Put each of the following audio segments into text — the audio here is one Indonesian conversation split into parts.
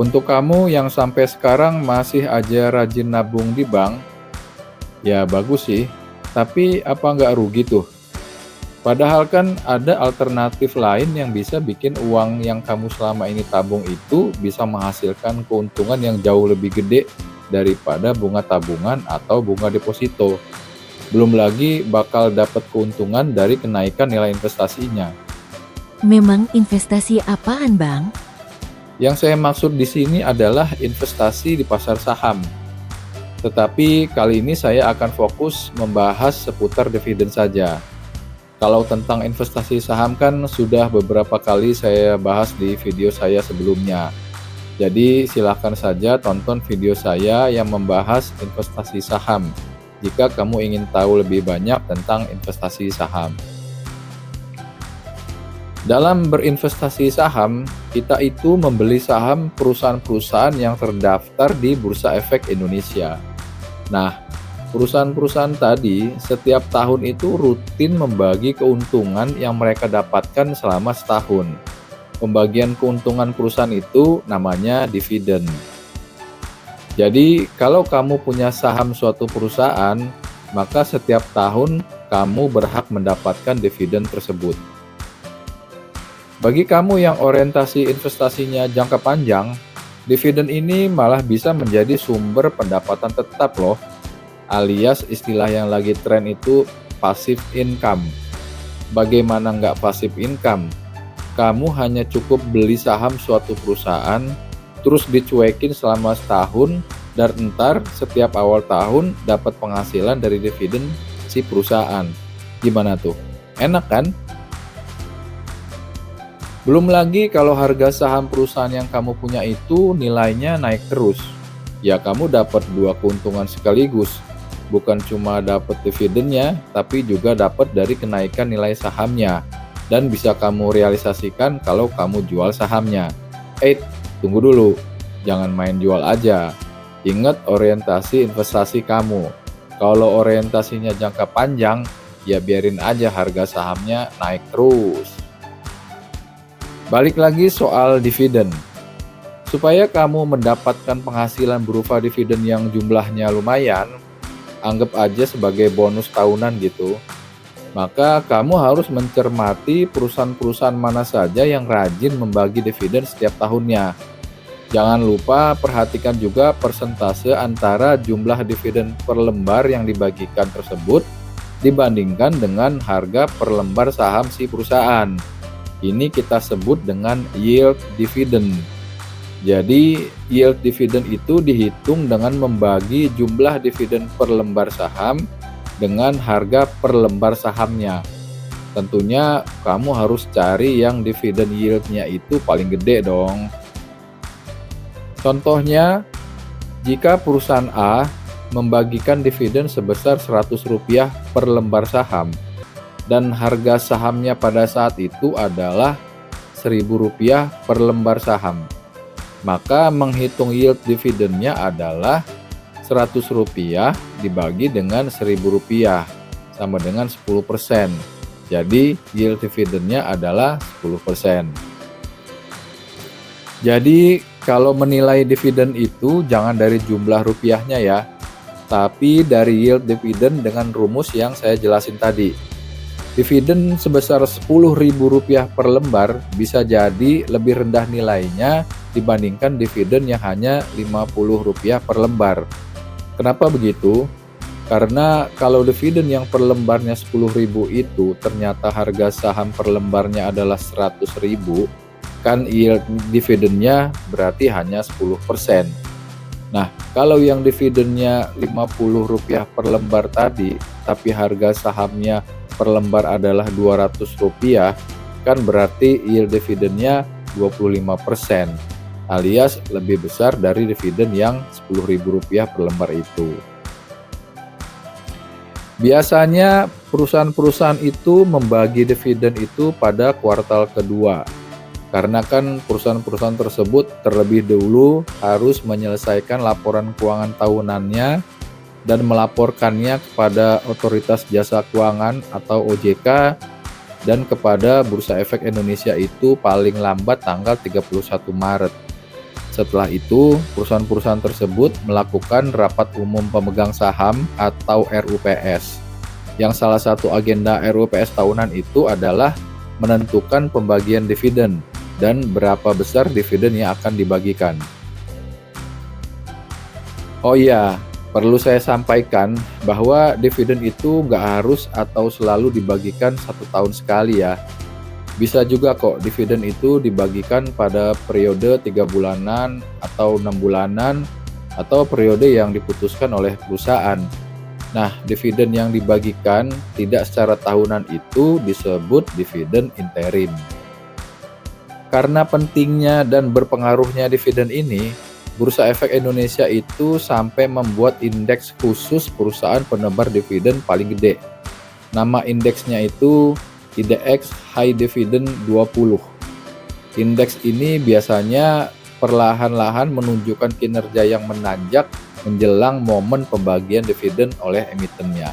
Untuk kamu yang sampai sekarang masih aja rajin nabung di bank, ya bagus sih, tapi apa nggak rugi tuh? Padahal kan ada alternatif lain yang bisa bikin uang yang kamu selama ini tabung itu bisa menghasilkan keuntungan yang jauh lebih gede daripada bunga tabungan atau bunga deposito. Belum lagi bakal dapat keuntungan dari kenaikan nilai investasinya. Memang investasi apaan, Bang? Yang saya maksud di sini adalah investasi di pasar saham. Tetapi kali ini saya akan fokus membahas seputar dividen saja. Kalau tentang investasi saham kan sudah beberapa kali saya bahas di video saya sebelumnya. Jadi silahkan saja tonton video saya yang membahas investasi saham jika kamu ingin tahu lebih banyak tentang investasi saham. Dalam berinvestasi saham, kita itu membeli saham perusahaan-perusahaan yang terdaftar di Bursa Efek Indonesia. Nah, perusahaan-perusahaan tadi setiap tahun itu rutin membagi keuntungan yang mereka dapatkan selama setahun. Pembagian keuntungan perusahaan itu namanya dividen. Jadi, kalau kamu punya saham suatu perusahaan, maka setiap tahun kamu berhak mendapatkan dividen tersebut. Bagi kamu yang orientasi investasinya jangka panjang, dividen ini malah bisa menjadi sumber pendapatan tetap loh, alias istilah yang lagi tren itu passive income. Bagaimana nggak passive income? Kamu hanya cukup beli saham suatu perusahaan, terus dicuekin selama setahun, dan entar setiap awal tahun dapat penghasilan dari dividen si perusahaan. Gimana tuh? Enak kan? Belum lagi kalau harga saham perusahaan yang kamu punya itu nilainya naik terus. Ya kamu dapat dua keuntungan sekaligus. Bukan cuma dapat dividennya, tapi juga dapat dari kenaikan nilai sahamnya. Dan bisa kamu realisasikan kalau kamu jual sahamnya. Tunggu dulu. Jangan main jual aja. Ingat orientasi investasi kamu. Kalau orientasinya jangka panjang, ya biarin aja harga sahamnya naik terus. Balik lagi soal dividen. Supaya kamu mendapatkan penghasilan berupa dividen yang jumlahnya lumayan, anggap aja sebagai bonus tahunan gitu, maka kamu harus mencermati perusahaan-perusahaan mana saja yang rajin membagi dividen setiap tahunnya. Jangan lupa perhatikan juga persentase antara jumlah dividen per lembar yang dibagikan tersebut dibandingkan dengan harga per lembar saham si perusahaan. Ini kita sebut dengan yield dividend. Jadi, yield dividend itu dihitung dengan membagi jumlah dividen per lembar saham dengan harga per lembar sahamnya. Tentunya kamu harus cari yang dividen yield-nya itu paling gede dong. Contohnya, jika perusahaan A membagikan dividen sebesar Rp100 per lembar saham, dan harga sahamnya pada saat itu adalah Rp1.000 per lembar saham. Maka menghitung yield dividennya adalah Rp100 dibagi dengan Rp1.000 sama dengan 10%. Jadi yield dividennya adalah 10%. Jadi kalau menilai dividen itu jangan dari jumlah rupiahnya ya, tapi dari yield dividen dengan rumus yang saya jelasin tadi. Dividen sebesar Rp10.000 per lembar bisa jadi lebih rendah nilainya dibandingkan dividen yang hanya Rp50 per lembar. Kenapa begitu? Karena kalau dividen yang per lembarnya Rp10.000 itu ternyata harga saham per lembarnya adalah Rp100.000, kan yield dividennya berarti hanya 10%. Nah, kalau yang dividennya Rp50 per lembar tadi, tapi harga sahamnya per lembar adalah Rp200, kan berarti yield dividennya 25%, alias lebih besar dari dividen yang Rp10.000 per lembar itu. Biasanya perusahaan-perusahaan itu membagi dividen itu pada kuartal kedua, karena kan perusahaan-perusahaan tersebut terlebih dahulu harus menyelesaikan laporan keuangan tahunannya dan melaporkannya kepada Otoritas Jasa Keuangan atau OJK dan kepada Bursa Efek Indonesia itu paling lambat tanggal 31 Maret. Setelah itu, perusahaan-perusahaan tersebut melakukan rapat umum pemegang saham atau RUPS. Yang salah satu agenda RUPS tahunan itu adalah menentukan pembagian dividen dan berapa besar dividen yang akan dibagikan. Oh iya, perlu saya sampaikan bahwa dividen itu nggak harus atau selalu dibagikan 1 tahun sekali ya. Bisa juga kok dividen itu dibagikan pada periode 3 bulanan atau 6 bulanan atau periode yang diputuskan oleh perusahaan. Nah, dividen yang dibagikan tidak secara tahunan itu disebut dividen interim. Karena pentingnya dan berpengaruhnya dividen ini, Bursa Efek Indonesia itu sampai membuat indeks khusus perusahaan penebar dividen paling gede. Nama indeksnya itu IDX High Dividend 20. Indeks ini biasanya perlahan-lahan menunjukkan kinerja yang menanjak menjelang momen pembagian dividen oleh emitennya.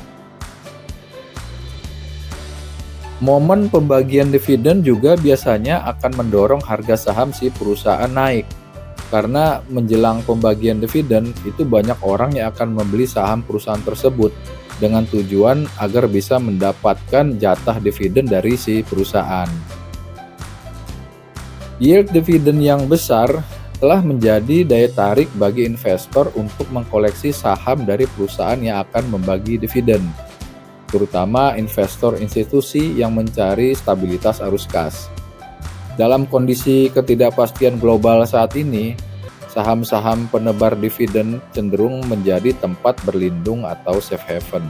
Momen pembagian dividen juga biasanya akan mendorong harga saham si perusahaan naik. Karena menjelang pembagian dividen itu banyak orang yang akan membeli saham perusahaan tersebut dengan tujuan agar bisa mendapatkan jatah dividen dari si perusahaan. Yield dividen yang besar telah menjadi daya tarik bagi investor untuk mengkoleksi saham dari perusahaan yang akan membagi dividen, terutama investor institusi yang mencari stabilitas arus kas. Dalam kondisi ketidakpastian global saat ini, saham-saham penebar dividen cenderung menjadi tempat berlindung atau safe haven.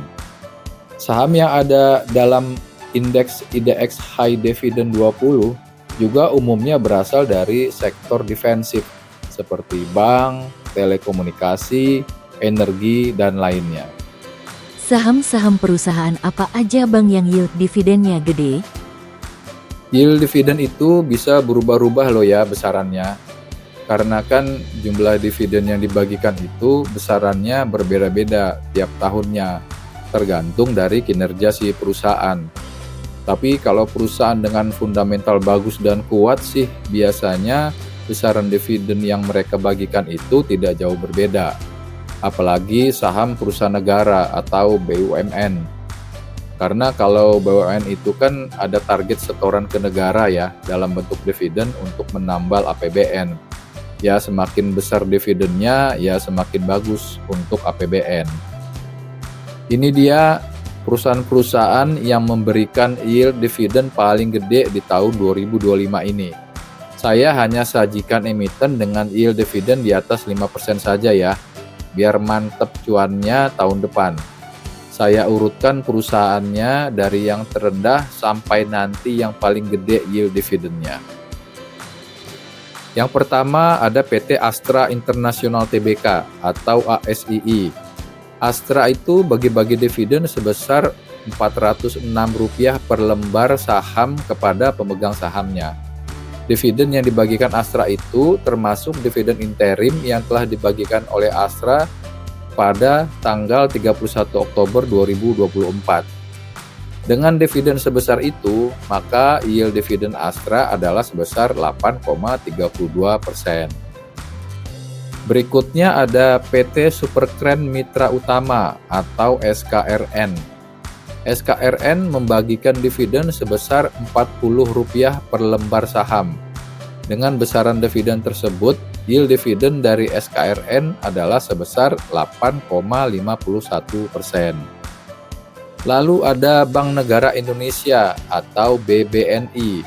Saham yang ada dalam indeks IDX High Dividend 20 juga umumnya berasal dari sektor defensif seperti bank, telekomunikasi, energi, dan lainnya. Saham-saham perusahaan apa aja Bang yang yield dividennya gede? Yield dividen itu bisa berubah-ubah loh ya besarannya. Karena kan jumlah dividen yang dibagikan itu besarannya berbeda-beda tiap tahunnya, tergantung dari kinerja si perusahaan. Tapi kalau perusahaan dengan fundamental bagus dan kuat sih, biasanya besaran dividen yang mereka bagikan itu tidak jauh berbeda. Apalagi saham perusahaan negara atau BUMN. Karena kalau BUMN itu kan ada target setoran ke negara ya, dalam bentuk dividen untuk menambal APBN. Ya semakin besar dividennya, ya semakin bagus untuk APBN. Ini dia perusahaan-perusahaan yang memberikan yield dividen paling gede di tahun 2025 ini. Saya hanya sajikan emiten dengan yield dividen di atas 5% saja ya, biar mantep cuannya tahun depan. Saya urutkan perusahaannya dari yang terendah sampai nanti yang paling gede yield dividennya. Yang pertama ada PT Astra International Tbk atau ASII. Astra itu bagi-bagi dividen sebesar Rp406 per lembar saham kepada pemegang sahamnya. Dividen yang dibagikan Astra itu termasuk dividen interim yang telah dibagikan oleh Astra pada tanggal 31 Oktober 2024. Dengan dividen sebesar itu, maka yield dividen Astra adalah sebesar 8,32%. Berikutnya ada PT Superkren Mitra Utama atau SKRN. SKRN membagikan dividen sebesar Rp40 per lembar saham. Dengan besaran dividen tersebut, yield dividen dari SKRN adalah sebesar 8,51%. Lalu ada Bank Negara Indonesia atau BBNI.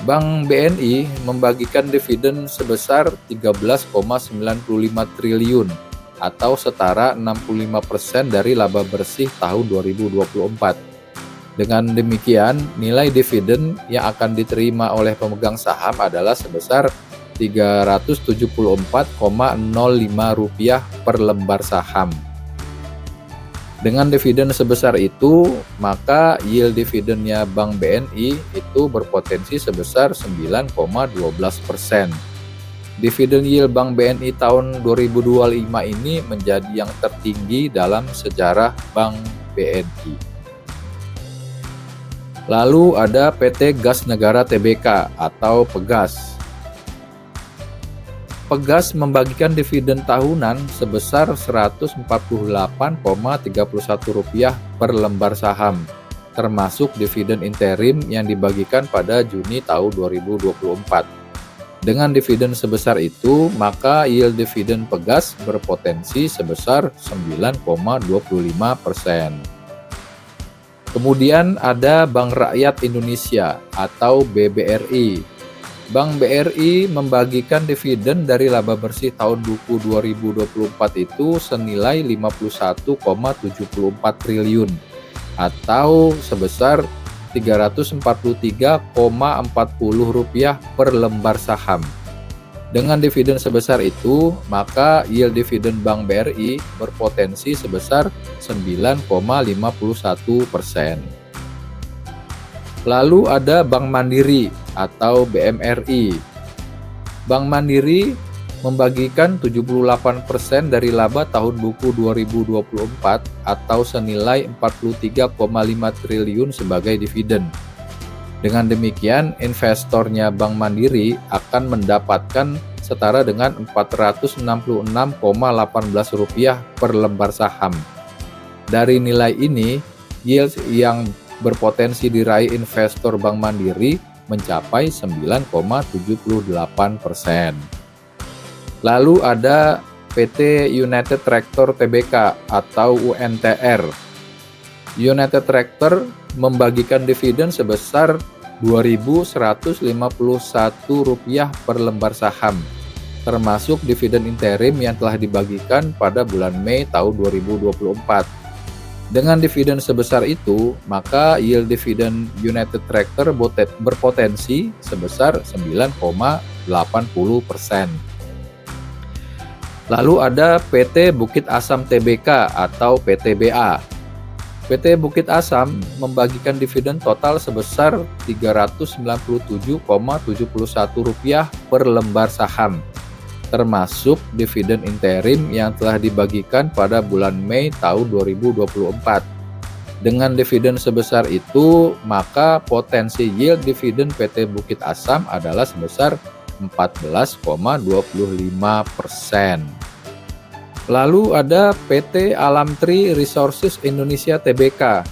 Bank BNI membagikan dividen sebesar 13,95 triliun atau setara 65% dari laba bersih tahun 2024. Dengan demikian, nilai dividen yang akan diterima oleh pemegang saham adalah sebesar Rp374,05 per lembar saham. Dengan dividen sebesar itu, maka yield dividennya Bank BNI itu berpotensi sebesar 9,12%. Dividen yield Bank BNI tahun 2025 ini menjadi yang tertinggi dalam sejarah Bank BNI. Lalu ada PT Gas Negara Tbk atau Pegas. Pegas membagikan dividen tahunan sebesar Rp148,31 per lembar saham, termasuk dividen interim yang dibagikan pada Juni tahun 2024. Dengan dividen sebesar itu, maka yield dividen Pegas berpotensi sebesar 9,25%. Kemudian ada Bank Rakyat Indonesia atau BBRI. Bank BRI membagikan dividen dari laba bersih tahun buku 2024 itu senilai 51,74 triliun atau sebesar Rp343,40 per lembar saham. Dengan dividen sebesar itu, maka yield dividen Bank BRI berpotensi sebesar 9,51%. Lalu ada Bank Mandiri atau BMRI. Bank Mandiri membagikan 78% dari laba tahun buku 2024 atau senilai 43,5 triliun sebagai dividen. Dengan demikian, investornya Bank Mandiri akan mendapatkan setara dengan Rp466,18 per lembar saham. Dari nilai ini, yield yang berpotensi diraih investor Bank Mandiri mencapai 9,78%. Lalu ada PT United Tractor Tbk atau UNTR. United Tractor membagikan dividen sebesar Rp2.151 per lembar saham, termasuk dividen interim yang telah dibagikan pada bulan Mei tahun 2024. Dengan dividen sebesar itu, maka yield dividen United Tractor berpotensi sebesar 9,80%. Lalu ada PT Bukit Asam Tbk atau PTBA. PT Bukit Asam membagikan dividen total sebesar Rp397,71 per lembar saham, termasuk dividen interim yang telah dibagikan pada bulan Mei tahun 2024. Dengan dividen sebesar itu, maka potensi yield dividen PT Bukit Asam adalah sebesar 14,25%. Lalu ada PT Alamtri Resources Indonesia Tbk,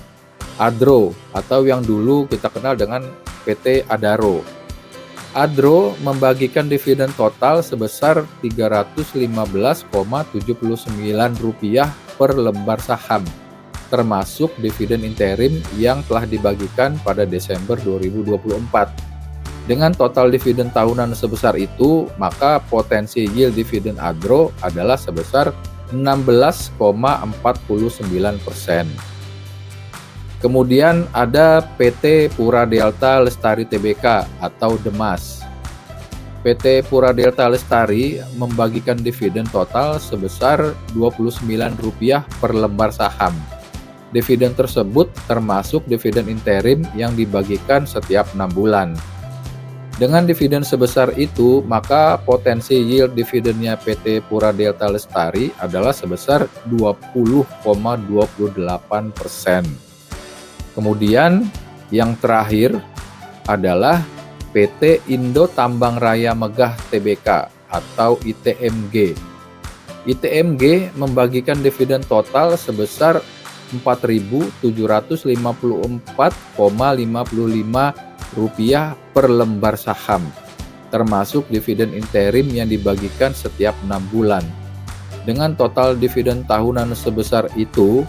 ADRO, atau yang dulu kita kenal dengan PT Adaro. ADRO membagikan dividen total sebesar Rp315,79 per lembar saham, termasuk dividen interim yang telah dibagikan pada Desember 2024. Dengan total dividen tahunan sebesar itu, maka potensi yield dividen ADRO adalah sebesar 16,49%. Kemudian ada PT Pura Delta Lestari Tbk atau DEMAS. PT Pura Delta Lestari membagikan dividen total sebesar Rp29 per lembar saham. Dividen tersebut termasuk dividen interim yang dibagikan setiap 6 bulan. Dengan dividen sebesar itu, maka potensi yield dividennya PT Pura Delta Lestari adalah sebesar 20,28%. Kemudian yang terakhir adalah PT Indo Tambang Raya Megah Tbk atau ITMG. ITMG membagikan dividen total sebesar Rp4.754,55 per lembar saham, termasuk dividen interim yang dibagikan setiap 6 bulan. Dengan total dividen tahunan sebesar itu,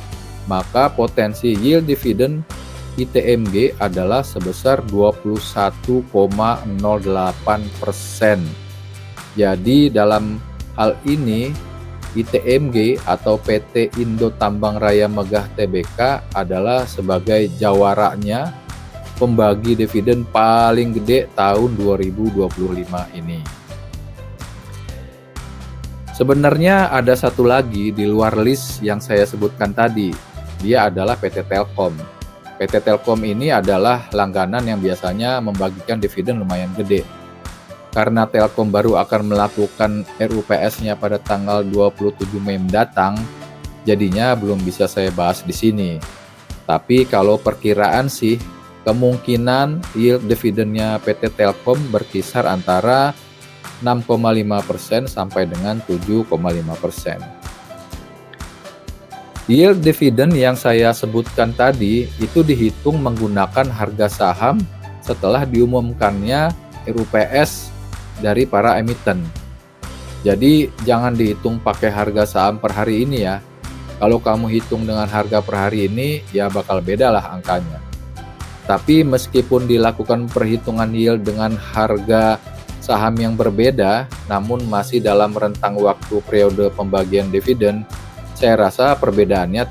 maka potensi yield dividen ITMG adalah sebesar 21,08%. Jadi dalam hal ini ITMG atau PT Indo Tambang Raya Megah Tbk adalah sebagai jawaranya pembagi dividen paling gede tahun 2025 ini. Sebenarnya ada satu lagi di luar list yang saya sebutkan tadi. Dia adalah PT Telkom. PT Telkom ini adalah langganan yang biasanya membagikan dividen lumayan gede. Karena Telkom baru akan melakukan RUPS-nya pada tanggal 27 Mei mendatang, jadinya belum bisa saya bahas di sini. Tapi kalau perkiraan sih, kemungkinan yield dividennya PT Telkom berkisar antara 6,5% sampai dengan 7,5%. Yield dividen yang saya sebutkan tadi itu dihitung menggunakan harga saham setelah diumumkannya RUPS dari para emiten. Jadi jangan dihitung pakai harga saham per hari ini ya. Kalau kamu hitung dengan harga per hari ini ya bakal beda lah angkanya. Tapi meskipun dilakukan perhitungan yield dengan harga saham yang berbeda, namun masih dalam rentang waktu periode pembagian dividen, saya rasa perbedaannya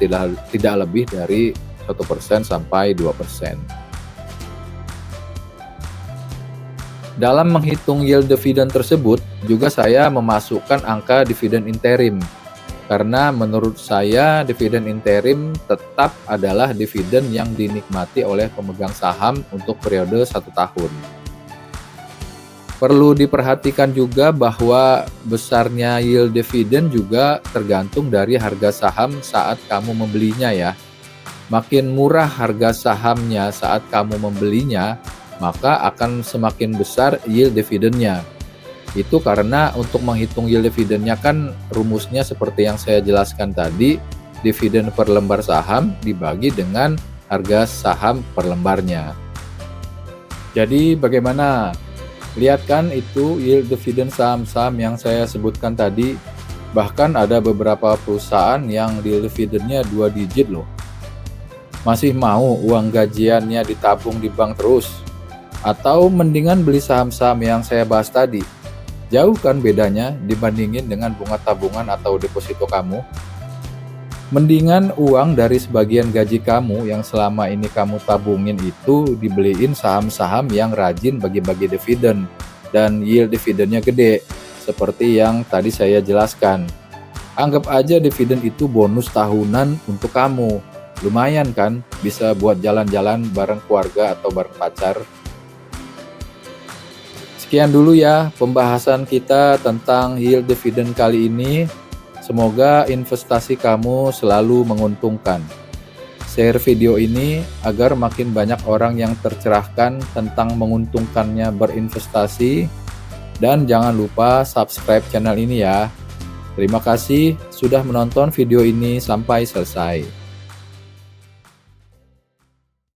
tidak lebih dari 1% sampai 2%. Dalam menghitung yield dividen tersebut, juga saya memasukkan angka dividen interim. Karena menurut saya dividen interim tetap adalah dividen yang dinikmati oleh pemegang saham untuk periode 1 tahun. Perlu diperhatikan juga bahwa besarnya yield dividen juga tergantung dari harga saham saat kamu membelinya ya. Makin murah harga sahamnya saat kamu membelinya, maka akan semakin besar yield dividennya. Itu karena untuk menghitung yield dividennya kan rumusnya seperti yang saya jelaskan tadi, dividen per lembar saham dibagi dengan harga saham per lembarnya. Jadi bagaimana? Lihat kan itu yield dividen saham-saham yang saya sebutkan tadi. Bahkan ada beberapa perusahaan yang yield dividennya 2 digit loh. Masih mau uang gajiannya ditabung di bank terus? Atau mendingan beli saham-saham yang saya bahas tadi? Jauh kan bedanya dibandingin dengan bunga tabungan atau deposito kamu? Mendingan uang dari sebagian gaji kamu yang selama ini kamu tabungin itu dibeliin saham-saham yang rajin bagi-bagi dividen dan yield dividennya gede, seperti yang tadi saya jelaskan. Anggap aja dividen itu bonus tahunan untuk kamu. Lumayan kan, bisa buat jalan-jalan bareng keluarga atau bareng pacar. Sekian dulu ya pembahasan kita tentang yield dividen kali ini. Semoga investasi kamu selalu menguntungkan. Share video ini agar makin banyak orang yang tercerahkan tentang menguntungkannya berinvestasi. Dan jangan lupa subscribe channel ini ya. Terima kasih sudah menonton video ini sampai selesai.